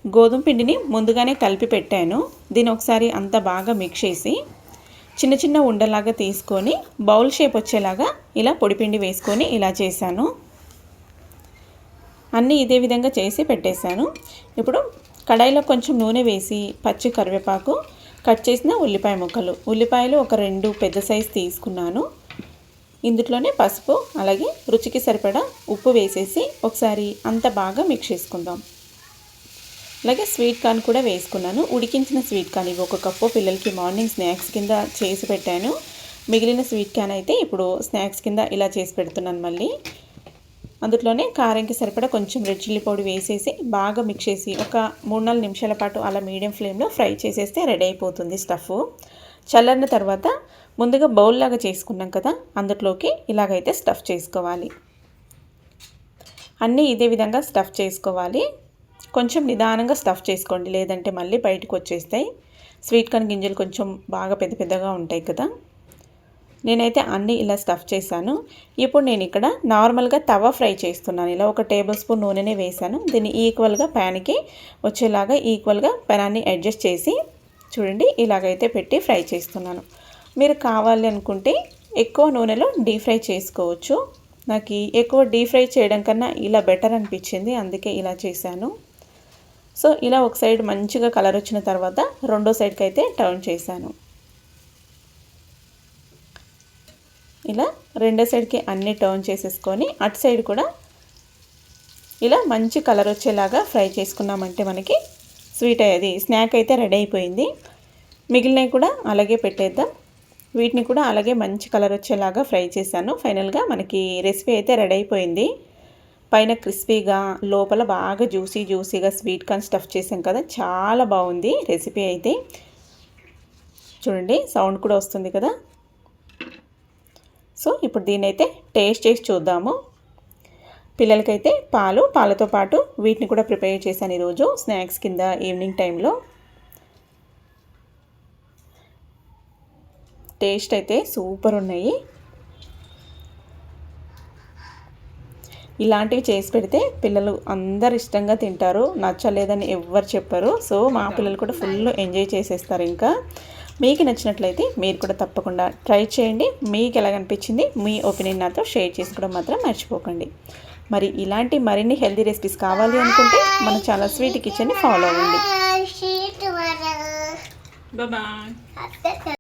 గోధుమ పిండిని ముందుగానే కలిపి పెట్టాను. దీన్ని ఒకసారి అంతా బాగా మిక్స్ చేసి చిన్న చిన్న ఉండలాగా తీసుకొని బౌల్ షేప్ వచ్చేలాగా ఇలా పొడిపిండి వేసుకొని ఇలా చేశాను. అన్నీ ఇదే విధంగా చేసి పెట్టేశాను. ఇప్పుడు కడాయిలో కొంచెం నూనె వేసి పచ్చి కరివేపాకు, కట్ చేసిన ఉల్లిపాయ ముక్కలు, ఉల్లిపాయలు ఒక 2 పెద్ద సైజు తీసుకున్నాను. ఇందులోనే పసుపు అలాగే రుచికి సరిపడా ఉప్పు వేసేసి ఒకసారి అంత బాగా మిక్స్ చేసుకుందాం. అలాగే స్వీట్ కార్న్ కూడా వేసుకున్నాను. ఉడికించిన స్వీట్ కార్న్ ఇవి 1 కప్పు పిల్లలకి మార్నింగ్ స్నాక్స్ కింద చేసి పెట్టాను. మిగిలిన స్వీట్ కార్న్ అయితే ఇప్పుడు స్నాక్స్ కింద ఇలా చేసి పెడుతున్నాను. మళ్ళీ అందులోనే కారంకి సరిపడా కొంచెం రెడ్ చిల్లీ పౌడర్ వేసేసి బాగా మిక్స్ చేసి ఒక 3-4 నిమిషాల పాటు అలా మీడియం ఫ్లేమ్లో ఫ్రై చేసేస్తే రెడీ అయిపోతుంది స్టఫ్. చల్లారిన తర్వాత ముందుగా బౌల్ లాగా చేసుకున్నాం కదా, అందులోకి ఇలాగైతే స్టఫ్ చేసుకోవాలి. అన్నీ ఇదే విధంగా స్టఫ్ చేసుకోవాలి. కొంచెం నిదానంగా స్టఫ్ చేసుకోండి, లేదంటే మళ్ళీ బయటకు వచ్చేస్తాయి. స్వీట్ కార్న్ గింజలు కొంచెం బాగా పెద్ద పెద్దగా ఉంటాయి కదా. నేనైతే అన్నీ ఇలా స్టఫ్ చేశాను. ఇప్పుడు నేను ఇక్కడ నార్మల్గా తవా ఫ్రై చేస్తున్నాను. ఇలా 1 టేబుల్ స్పూన్ నూనెనే వేశాను. దీన్ని ఈక్వల్గా ప్యాన్కి వచ్చేలాగా ఈక్వల్గా పెనాన్ని అడ్జస్ట్ చేసి చూడండి ఇలాగైతే పెట్టి ఫ్రై చేస్తున్నాను. మీరు కావాలి అనుకుంటే ఎక్కువ నూనెలో డీప్ ఫ్రై చేసుకోవచ్చు. నాకు ఎక్కువ డీప్ ఫ్రై చేయడం కన్నా ఇలా బెటర్ అనిపించింది, అందుకే ఇలా చేశాను. సో ఇలా ఒక సైడ్ మంచిగా కలర్ వచ్చిన తర్వాత రెండో సైడ్కి అయితే టర్న్ చేశాను. ఇలా రెండో సైడ్కి అన్నీ టర్న్ చేసేసుకొని అటు సైడ్ కూడా ఇలా మంచి కలర్ వచ్చేలాగా ఫ్రై చేసుకున్నామంటే మనకి స్వీట్ అయ్యేది స్నాక్ అయితే రెడీ అయిపోయింది. మిగిలినవి కూడా అలాగే పెట్టేద్దాం. వీటిని కూడా అలాగే మంచి కలర్ వచ్చేలాగా ఫ్రై చేశాను. ఫైనల్గా మనకి రెసిపీ అయితే రెడీ అయిపోయింది. పైన క్రిస్పీగా లోపల బాగా జ్యూసీగా స్వీట్ కార్న్ స్టఫ్ చేసాం కదా, చాలా బాగుంది రెసిపీ అయితే. చూడండి సౌండ్ కూడా వస్తుంది కదా. సో ఇప్పుడు దీన్నైతే టేస్ట్ చేసి చూద్దాము. పిల్లలకైతే పాలతో పాటు వీటిని కూడా ప్రిపేర్ చేశాను ఈరోజు స్నాక్స్ కింద ఈవినింగ్ టైంలో. టేస్ట్ అయితే సూపర్ ఉన్నాయి. ఇలాంటివి చేసి పెడితే పిల్లలు అందరు ఇష్టంగా తింటారు, నచ్చలేదని ఎవ్వరు చెప్పరు. సో మా పిల్లలు కూడా ఫుల్ ఎంజాయ్ చేసేస్తారు. ఇంకా మీకు నచ్చినట్లయితే మీరు కూడా తప్పకుండా ట్రై చేయండి. మీకు ఎలాగనిపించింది మీ ఒపీనియన్ నాతో షేర్ చేసుకోవడం మాత్రం మర్చిపోకండి. మరి ఇలాంటి మరిన్ని హెల్తీ రెసిపీస్ కావాలి అనుకుంటే మన ఛానల్ స్వీట్ కిచెన్ని ఫాలో అవ్వండి. బాయ్.